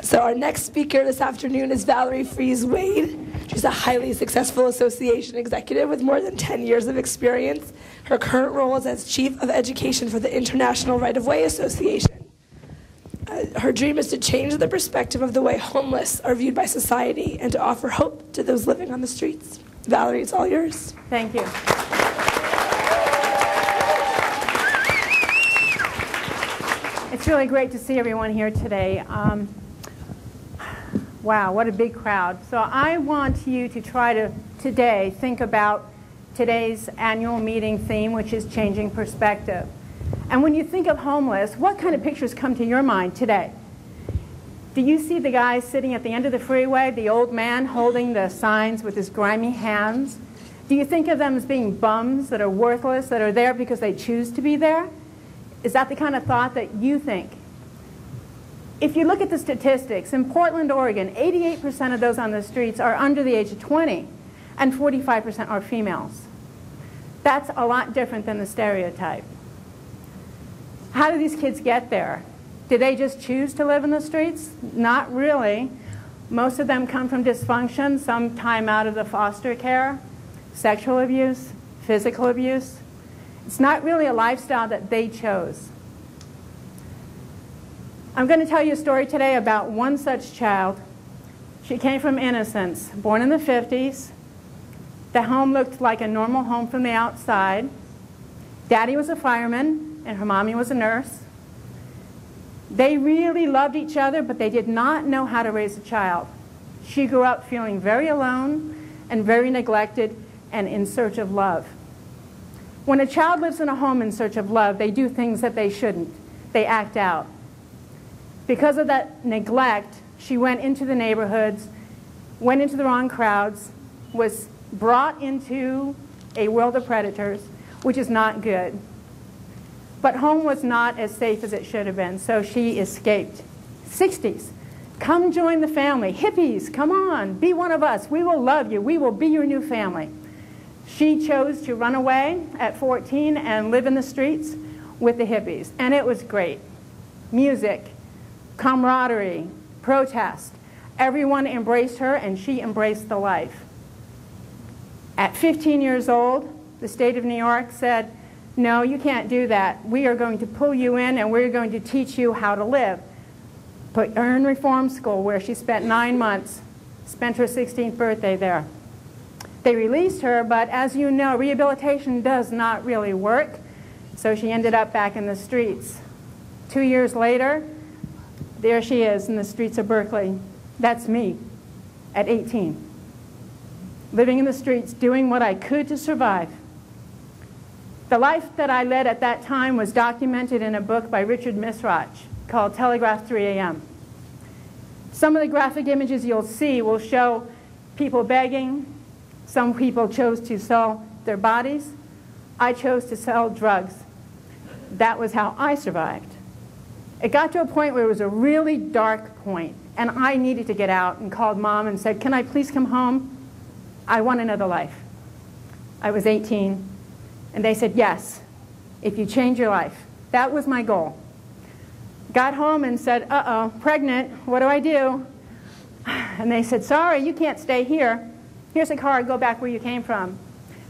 So our next speaker this afternoon is Valerie Fries Wade. She's a highly successful association executive with more than 10 years of experience. Her current role is as Chief of Education for the International Right-of-Way Association. Her dream is to change the perspective of the way homeless are viewed by society and to offer hope to those living on the streets. Valerie, it's all yours. Thank you. It's really great to see everyone here today. Wow, what a big crowd. So I want you to try to today think about today's annual meeting theme, which is changing perspective. And when you think of homeless, what kind of pictures come to your mind today? Do you see the guy sitting at the end of the freeway, the old man holding the signs with his grimy hands? Do you think of them as being bums that are worthless, that are there because they choose to be there? Is that the kind of thought that you think? If you look at the statistics, in Portland, Oregon, 88% of those on the streets are under the age of 20, and 45% are females. That's a lot different than the stereotype. How do these kids get there? Did they just choose to live in the streets? Not really. Most of them come from dysfunction, some time out of the foster care, sexual abuse, physical abuse. It's not really a lifestyle that they chose. I'm going to tell you a story today about one such child. She came from innocence, born in the 50s. The home looked like a normal home from the outside. Daddy was a fireman, and her mommy was a nurse. They really loved each other, but they did not know how to raise a child. She grew up feeling very alone and very neglected and in search of love. When a child lives in a home in search of love, they do things that they shouldn't. They act out. Because of that neglect, she went into the neighborhoods, went into the wrong crowds, was brought into a world of predators, which is not good. But home was not as safe as it should have been, so she escaped. 60s, come join the family. Hippies, come on, be one of us. We will love you. We will be your new family. She chose to run away at 14 and live in the streets with the hippies, and it was great. Music, camaraderie, protest. Everyone embraced her, and she embraced the life. At 15 years old, the state of New York said, no, you can't do that. We are going to pull you in, and we're going to teach you how to live. Put her in reform school, where she spent 9 months, spent her 16th birthday there. They released her, but as you know, rehabilitation does not really work, so she ended up back in the streets. 2 years later, there she is in the streets of Berkeley. That's me at 18, living in the streets, doing what I could to survive. The life that I led at that time was documented in a book by Richard Misrach called Telegraph 3 a.m. Some of the graphic images you'll see will show people begging. Some people chose to sell their bodies. I chose to sell drugs. That was how I survived. It got to a point where it was a really dark point, and I needed to get out, and called Mom and said, can I please come home? I want another life. I was 18, and they said, yes, if you change your life. That was my goal. Got home and said, uh-oh, pregnant, what do I do? And they said, sorry, you can't stay here. Here's a car, go back where you came from.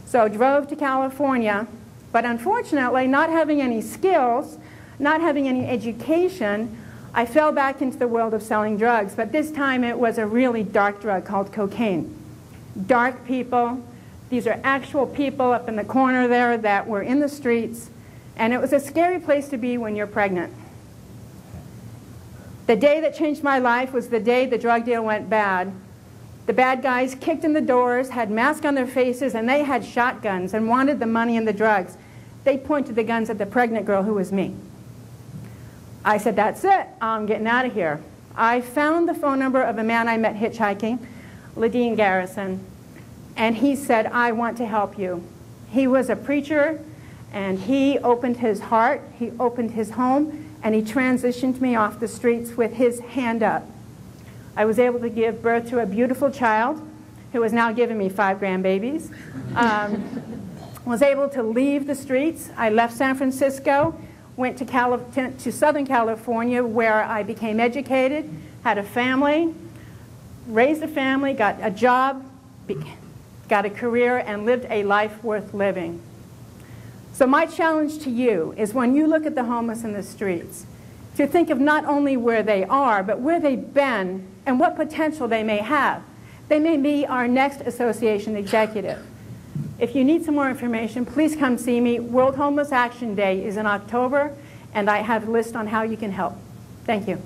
So drove to California, but unfortunately, not having any skills, not having any education, I fell back into the world of selling drugs, but this time it was a really dark drug called cocaine. Dark people, these are actual people up in the corner there that were in the streets, and it was a scary place to be when you're pregnant. The day that changed my life was the day the drug deal went bad. The bad guys kicked in the doors, had masks on their faces, and they had shotguns and wanted the money and the drugs. They pointed the guns at the pregnant girl who was me. I said, that's it, I'm getting out of here. I found the phone number of a man I met hitchhiking, Ladine Garrison, and he said, I want to help you. He was a preacher, and he opened his heart, he opened his home, and he transitioned me off the streets with his hand up. I was able to give birth to a beautiful child who is now giving me 5 grandbabies. Was able to leave the streets. I left San Francisco, went to Southern California, where I became educated, had a family, raised a family, got a job, got a career, and lived a life worth living. So my challenge to you is when you look at the homeless in the streets, to think of not only where they are, but where they've been and what potential they may have. They may be our next association executive. If you need some more information, please come see me. World Homeless Action Day is in October, and I have a list on how you can help. Thank you.